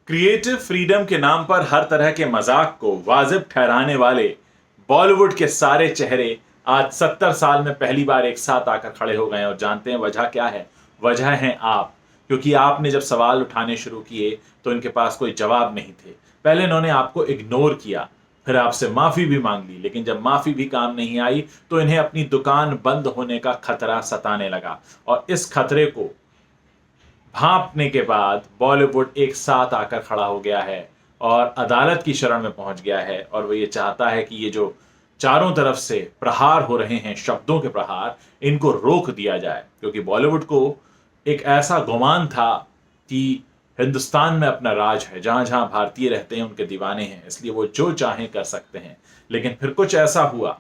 Creative freedom के नाम पर हर तरह के मजाक को वाजिब ठहराने वाले बॉलीवुड के सारे चेहरे आज 70 साल में पहली बार एक साथ आकर खड़े हो गए और जानते हैं वजह क्या है। वजह है आप। क्योंकि आपने जब सवाल उठाने शुरू किए तो इनके पास कोई जवाब नहीं थे। पहले इन्होंने आपको इग्नोर किया, फिर आपसे माफी भी मांग ली, लेकिन जब माफी भी काम नहीं आई तो इन्हें अपनी दुकान बंद होने का खतरा सताने लगा। और इस खतरे को भांपने के बाद बॉलीवुड एक साथ आकर खड़ा हो गया है और अदालत की शरण में पहुंच गया है। और वो ये चाहता है कि ये जो चारों तरफ से प्रहार हो रहे हैं, शब्दों के प्रहार, इनको रोक दिया जाए। क्योंकि बॉलीवुड को एक ऐसा गुमान था कि हिंदुस्तान में अपना राज है, जहां जहां भारतीय रहते हैं उनके दीवाने हैं, इसलिए वो जो चाहें कर सकते हैं। लेकिन फिर कुछ ऐसा हुआ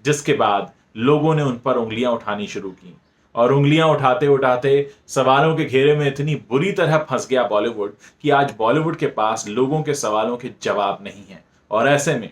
जिसके बाद लोगों ने उन पर उंगलियां उठानी शुरू की और उंगलियां उठाते उठाते सवालों के घेरे में इतनी बुरी तरह फंस गया बॉलीवुड कि आज बॉलीवुड के पास लोगों के सवालों के जवाब नहीं है। और ऐसे में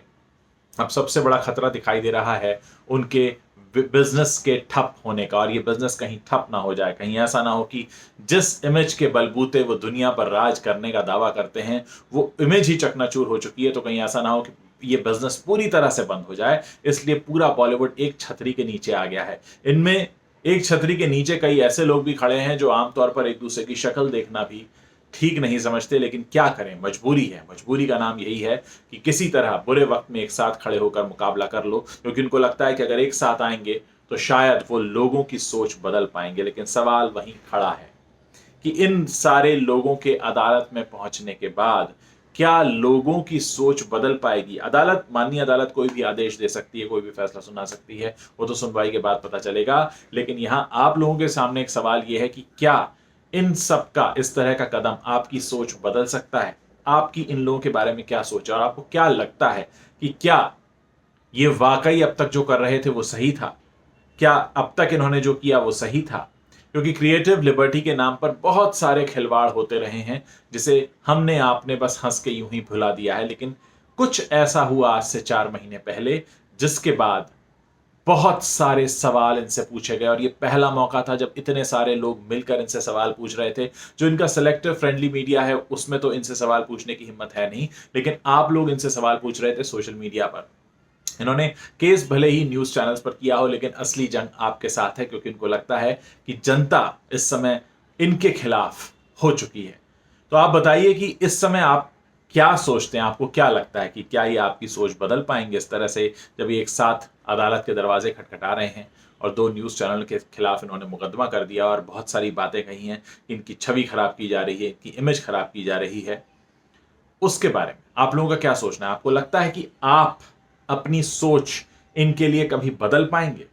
अब सबसे बड़ा खतरा दिखाई दे रहा है उनके बिजनेस के ठप होने का। और ये बिजनेस कहीं ठप ना हो जाए, कहीं ऐसा ना हो कि जिस इमेज के बलबूते वो दुनिया पर राज करने का दावा करते हैं वो इमेज ही चकनाचूर हो चुकी है। तो कहीं ऐसा ना हो कि ये बिजनेस पूरी तरह से बंद हो जाए। इसलिए पूरा बॉलीवुड एक छतरी के नीचे आ गया है। इनमें एक छतरी के नीचे कई ऐसे लोग भी खड़े हैं जो आमतौर पर एक दूसरे की शक्ल देखना भी ठीक नहीं समझते, लेकिन क्या करें, मजबूरी है। मजबूरी का नाम यही है कि किसी तरह बुरे वक्त में एक साथ खड़े होकर मुकाबला कर लो, क्योंकि उनको लगता है कि अगर एक साथ आएंगे तो शायद वो लोगों की सोच बदल पाएंगे। लेकिन सवाल वहीं खड़ा है कि इन सारे लोगों के अदालत में पहुंचने के बाद क्या लोगों की सोच बदल पाएगी। अदालत, माननीय अदालत कोई भी आदेश दे सकती है, कोई भी फैसला सुना सकती है, वो तो सुनवाई के बाद पता चलेगा। लेकिन यहां आप लोगों के सामने एक सवाल यह है कि क्या इन सब का, इस तरह का कदम आपकी सोच बदल सकता है। आपकी इन लोगों के बारे में क्या सोच है और आपको क्या लगता है कि क्या ये वाकई अब तक जो कर रहे थे वो सही था? क्या अब तक इन्होंने जो किया वो सही था? क्योंकि क्रिएटिव लिबर्टी के नाम पर बहुत सारे खिलवाड़ होते रहे हैं जिसे हमने आपने बस हंस के यूं ही भुला दिया है। लेकिन कुछ ऐसा हुआ आज से 4 महीने पहले जिसके बाद बहुत सारे सवाल इनसे पूछे गए। और ये पहला मौका था जब इतने सारे लोग मिलकर इनसे सवाल पूछ रहे थे। जो इनका सेलेक्टिव फ्रेंडली मीडिया है उसमें तो इनसे सवाल पूछने की हिम्मत है नहीं, लेकिन आप लोग इनसे सवाल पूछ रहे थे सोशल मीडिया पर। इन्होंने केस भले ही न्यूज चैनल्स पर किया हो, लेकिन असली जंग आपके साथ है, क्योंकि इनको लगता है कि जनता इस समय इनके खिलाफ हो चुकी है। तो आप बताइए कि इस समय आप क्या सोचते हैं, आपको क्या लगता है कि क्या ये आपकी सोच बदल पाएंगे इस तरह से जब ये एक साथ अदालत के दरवाजे खटखटा रहे हैं और 2 न्यूज चैनल के खिलाफ इन्होंने मुकदमा कर दिया और बहुत सारी बातें कही हैं, इनकी छवि खराब की जा रही है, इनकी इमेज खराब की जा रही है। उसके बारे में आप लोगों का क्या सोचना है? आपको लगता है कि आप अपनी सोच इनके लिए कभी बदल पाएंगे?